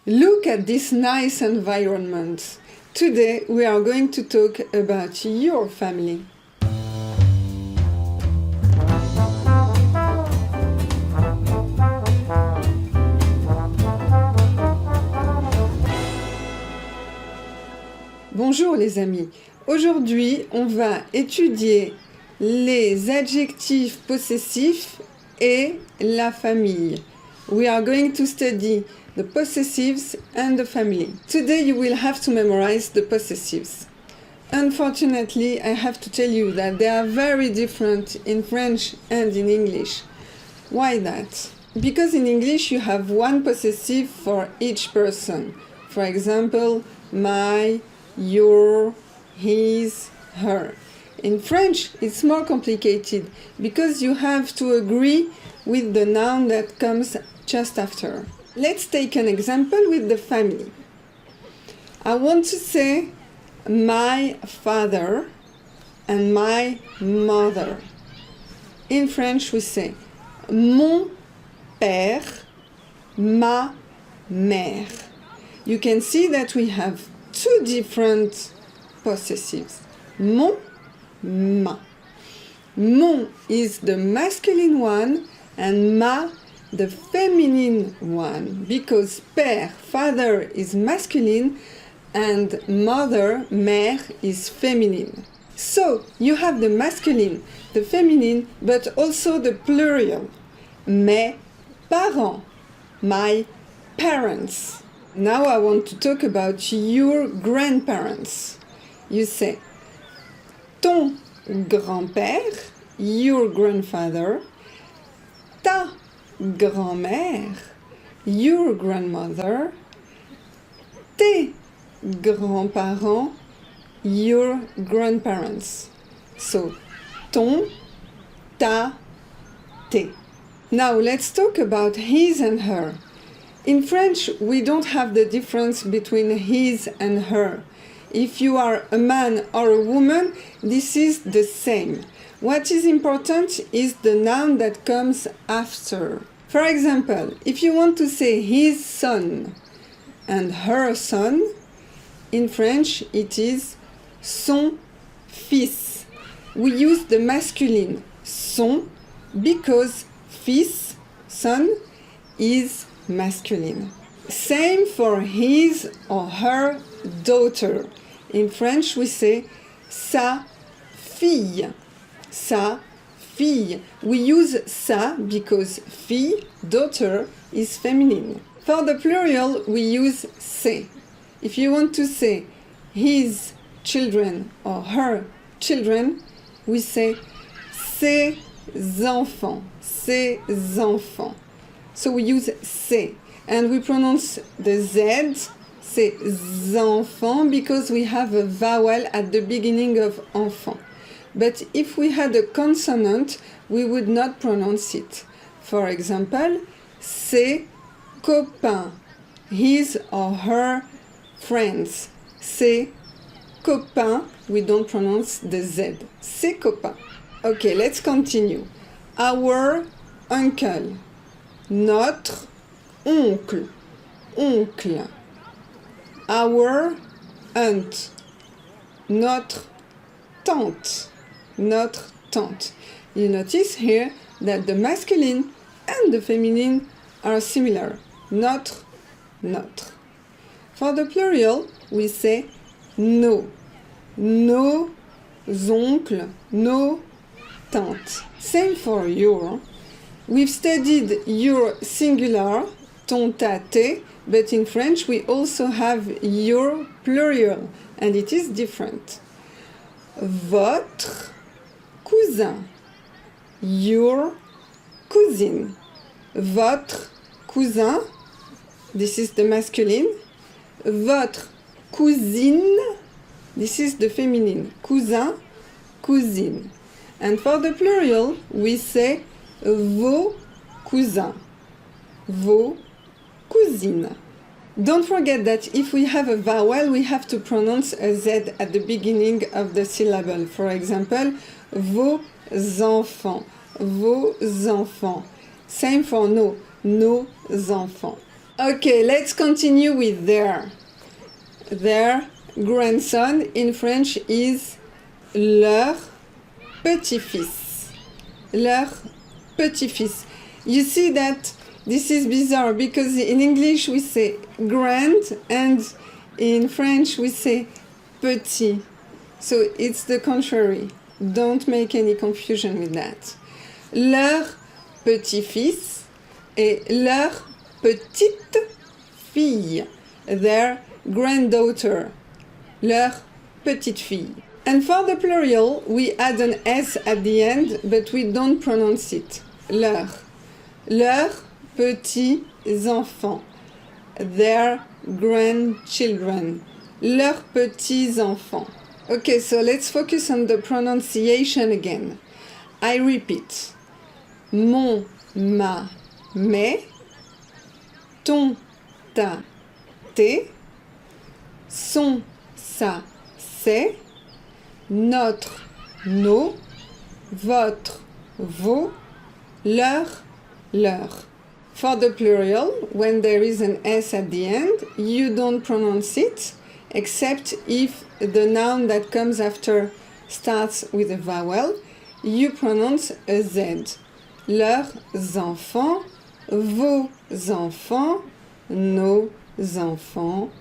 Look at this nice environment. Today we are going to talk about your family. Bonjour les amis. Aujourd'hui, on va étudier les adjectifs possessifs et la famille. We are going to study the possessives and the family. Today you will have to memorize the possessives. Unfortunately, I have to tell you that they are very different in French and in English. Why that? Because in English you have one possessive for each person. For example, my, your, his, her. In French, it's more complicated because you have to agree with the noun that comes just after. Let's take an example with the family. I want to say my father and my mother. In French, we say mon père, ma mère. You can see that we have two different possessives. Mon, ma. Mon is the masculine one and ma the feminine one, because père, father, is masculine and mother, mère, is feminine. So you have the masculine, the feminine, but also the plural. Mes parents, my parents. Now I want to talk about your grandparents. You say ton grand-père, your grandfather, ta grand-mère, your grandmother, tes grands-parents, your grandparents. So, ton, ta, tes. Now let's talk about his and her. In French, we don't have the difference between his and her. If you are a man or a woman, this is the same. What is important is the noun that comes after. For example, if you want to say his son and her son, in French it is son fils. We use the masculine son because fils, son, is masculine. Same for his or her daughter. In French we say sa fille. Sa fille. We use sa because fille, daughter, is feminine. For the plural, we use ses. If you want to say his children or her children, we say ses enfants, ses enfants. So we use ses. And we pronounce the Z, ses enfants, because we have a vowel at the beginning of enfant. But if we had a consonant, we would not pronounce it. For example, ses copains, his or her friends. Ses copains, we don't pronounce the Z. Ses copains. Okay, let's continue. Our uncle, notre oncle, oncle. Our aunt, notre tante, notre tante. You notice here that the masculine and the feminine are similar. Notre, notre. For the plural, we say nos. Nos oncles, nos tantes. Same for your. We've studied your singular, ton, ta, tes, but in French we also have your plural, and it is different. Votre cousin, your cousine. Votre cousin, this is the masculine. Votre cousine, this is the feminine. Cousin, cousine. And for the plural, we say vos cousins, vos cousines. Don't forget that if we have a vowel, we have to pronounce a Z at the beginning of the syllable. For example, vos enfants, vos enfants. Same for nos enfants. Okay, let's continue with their. Their grandson in French is leur petit-fils. Leur petit-fils. You see that this is bizarre because in English we say grand and in French we say petit. So it's the contrary. Don't make any confusion with that. Leur petit-fils et leur petite fille. Their granddaughter. Leur petite fille. And for the plural, we add an S at the end, but we don't pronounce it. Leur. Leurs petits enfants. Their grandchildren. Leurs petits enfants. Okay, so let's focus on the pronunciation again. I repeat. Mon, ma, mes. Ton, ta, tes. Son, sa, c'est. Notre, nos. Votre, vos. Leur, leur. For the plural, when there is an S at the end, you don't pronounce it, except if the noun that comes after starts with a vowel, you pronounce a Z. Leurs enfants, vos enfants, nos enfants,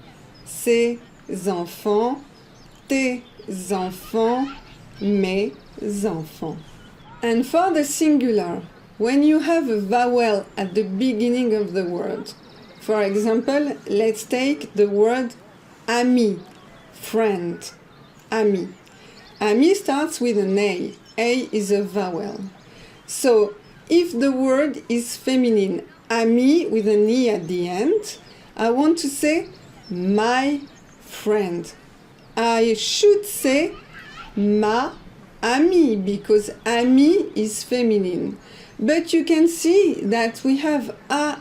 ses enfants, tes enfants, mes enfants. And for the singular, when you have a vowel at the beginning of the word, for example, let's take the word ami, friend, ami. Ami starts with an A. A is a vowel. So if the word is feminine, ami with an E at the end, I want to say my friend. I should say ma amie because amie is feminine. But you can see that we have a,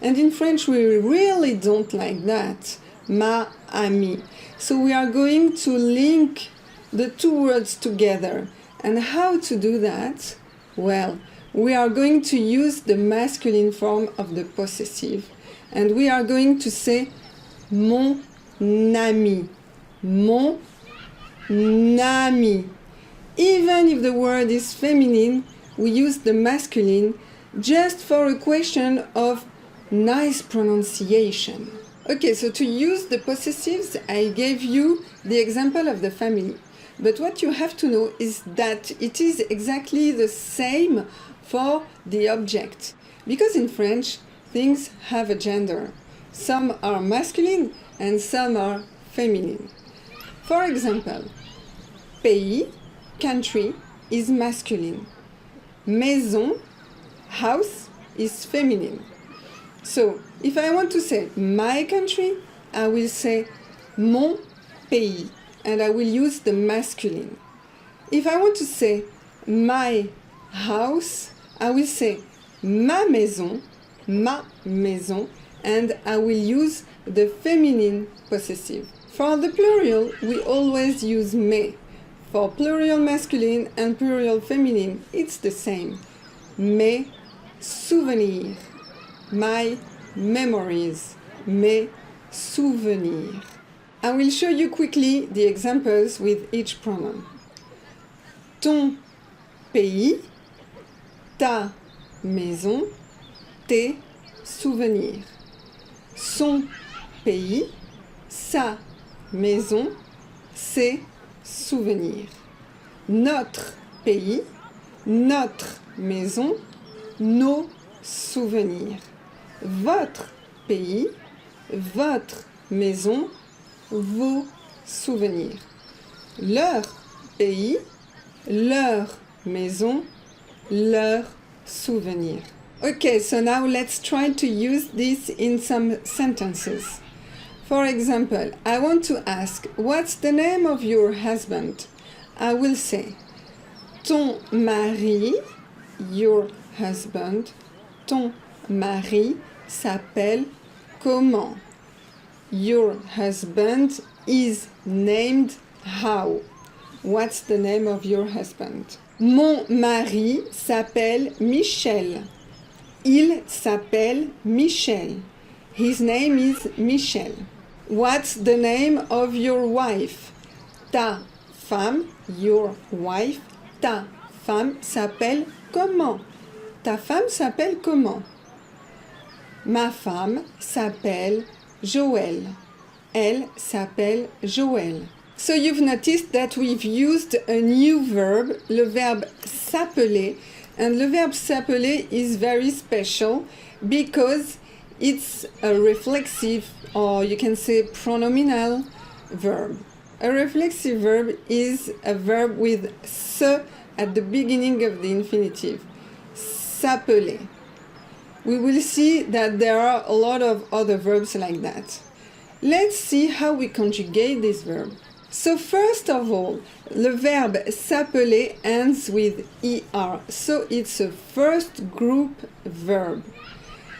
and in French we really don't like that. Ma amie. So we are going to link the two words together. And how to do that? Well, we are going to use the masculine form of the possessive. And we are going to say mon ami. Mon ami. Even if the word is feminine, we use the masculine just for a question of nice pronunciation. Okay, so to use the possessives, I gave you the example of the family. But what you have to know is that it is exactly the same for the object. Because in French, things have a gender. Some are masculine and some are feminine. For example, pays, country, is masculine. Maison, house, is feminine. So, if I want to say my country, I will say mon pays, and I will use the masculine. If I want to say my house, I will say ma maison, and I will use the feminine possessive. For the plural, we always use mes. For plural masculine and plural feminine, it's the same. Mes souvenirs, my memories, mes souvenirs. I will show you quickly the examples with each pronoun. Ton pays, ta maison, tes souvenirs. Son pays, sa maison, ses souvenirs. Notre pays, notre maison, nos souvenirs. Votre pays, votre maison, vos souvenirs. Leur pays, leur maison, leurs souvenirs. Okay, so now let's try to use this in some sentences. For example, I want to ask, what's the name of your husband? I will say, ton mari, your husband, ton mari s'appelle comment? Your husband is named how? What's the name of your husband? Mon mari s'appelle Michel. Il s'appelle Michel. His name is Michel. What's the name of your wife? Ta femme, your wife. Ta femme s'appelle comment? Ta femme s'appelle comment? Ma femme s'appelle Joël. Elle s'appelle Joël. So you've noticed that we've used a new verb, le verbe s'appeler, and le verbe s'appeler is very special because it's a reflexive, or you can say pronominal verb. A reflexive verb is a verb with se at the beginning of the infinitive. S'appeler. We will see that there are a lot of other verbs like that. Let's see how we conjugate this verb. So first of all, le verbe s'appeler ends with er, so it's a first group verb.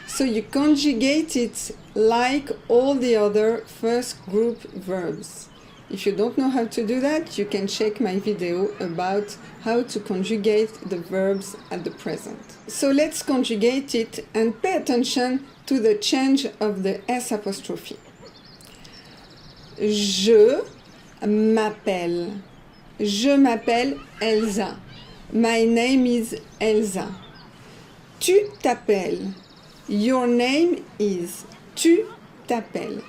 So you conjugate it like all the other first group verbs. If you don't know how to do that, you can check my video about how to conjugate the verbs at the present. So let's conjugate it and pay attention to the change of the S apostrophe. Je m'appelle. Je m'appelle Elsa. My name is Elsa. Tu t'appelles. Your name is. Tu t'appelles.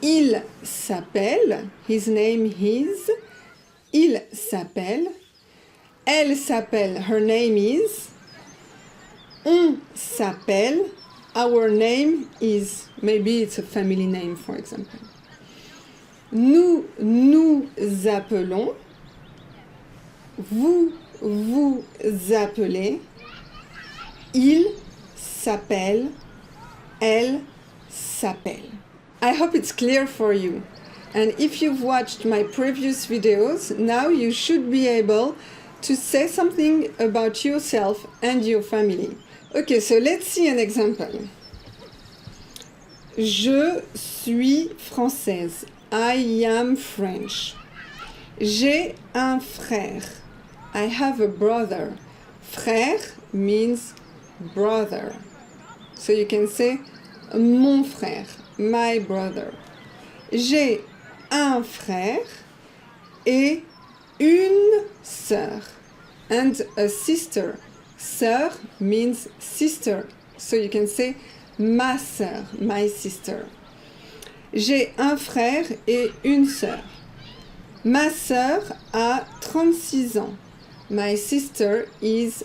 Il s'appelle. His name is. Il s'appelle. Elle s'appelle. Her name is. On s'appelle. Our name is. Maybe it's a family name, for example. Nous nous appelons. Vous vous appelez. Il s'appelle. Elle s'appelle. I hope it's clear for you. And if you've watched my previous videos, now you should be able to say something about yourself and your family. Okay, so let's see an example. Je suis française. I am French. J'ai un frère. I have a brother. Frère means brother. So you can say mon frère, my brother. J'ai un frère et une sœur. And a sister. Sœur means sister. So you can say ma sœur, my sister. J'ai un frère et une sœur. Ma sœur a 36 ans. My sister is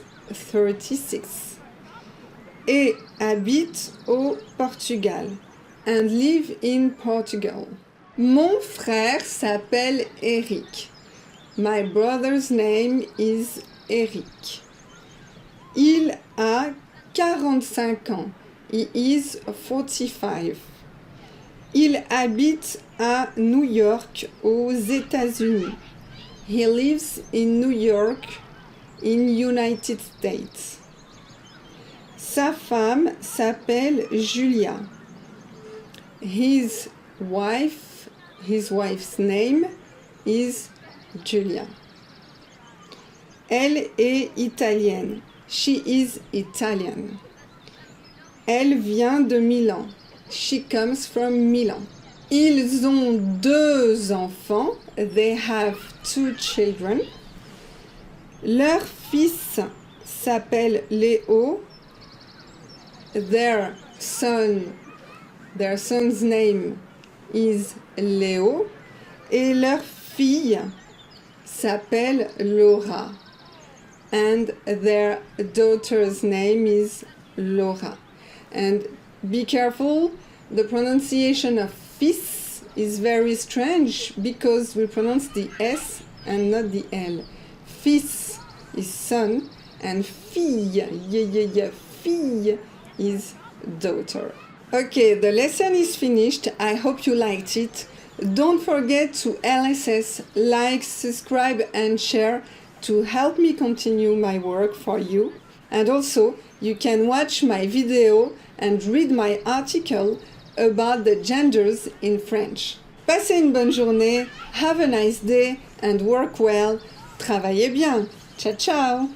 36. Et habite au Portugal. And live in Portugal. Mon frère s'appelle Eric. My brother's name is Eric. Il a 45 ans. He is 45. Il habite à New York, aux États-Unis. He lives in New York, in United States. Sa femme s'appelle Julia. His wife's name is Julia. Elle est italienne. She is Italian. Elle vient de Milan. She comes from Milan. Ils ont 2 enfants. They have 2 children. Leur fils s'appelle Léo. Their son's name is Léo. Et leur fille s'appelle Laura. And their daughter's name is Laura. And be careful, the pronunciation of fils is very strange because we pronounce the S and not the L. Fils is son and fille, fille is daughter. Okay, the lesson is finished. I hope you liked it. Don't forget to LSS, like, subscribe and share to help me continue my work for you. And also, you can watch my video and read my article about the genders in French. Passez une bonne journée, have a nice day and work well. Travaillez bien. Ciao, ciao.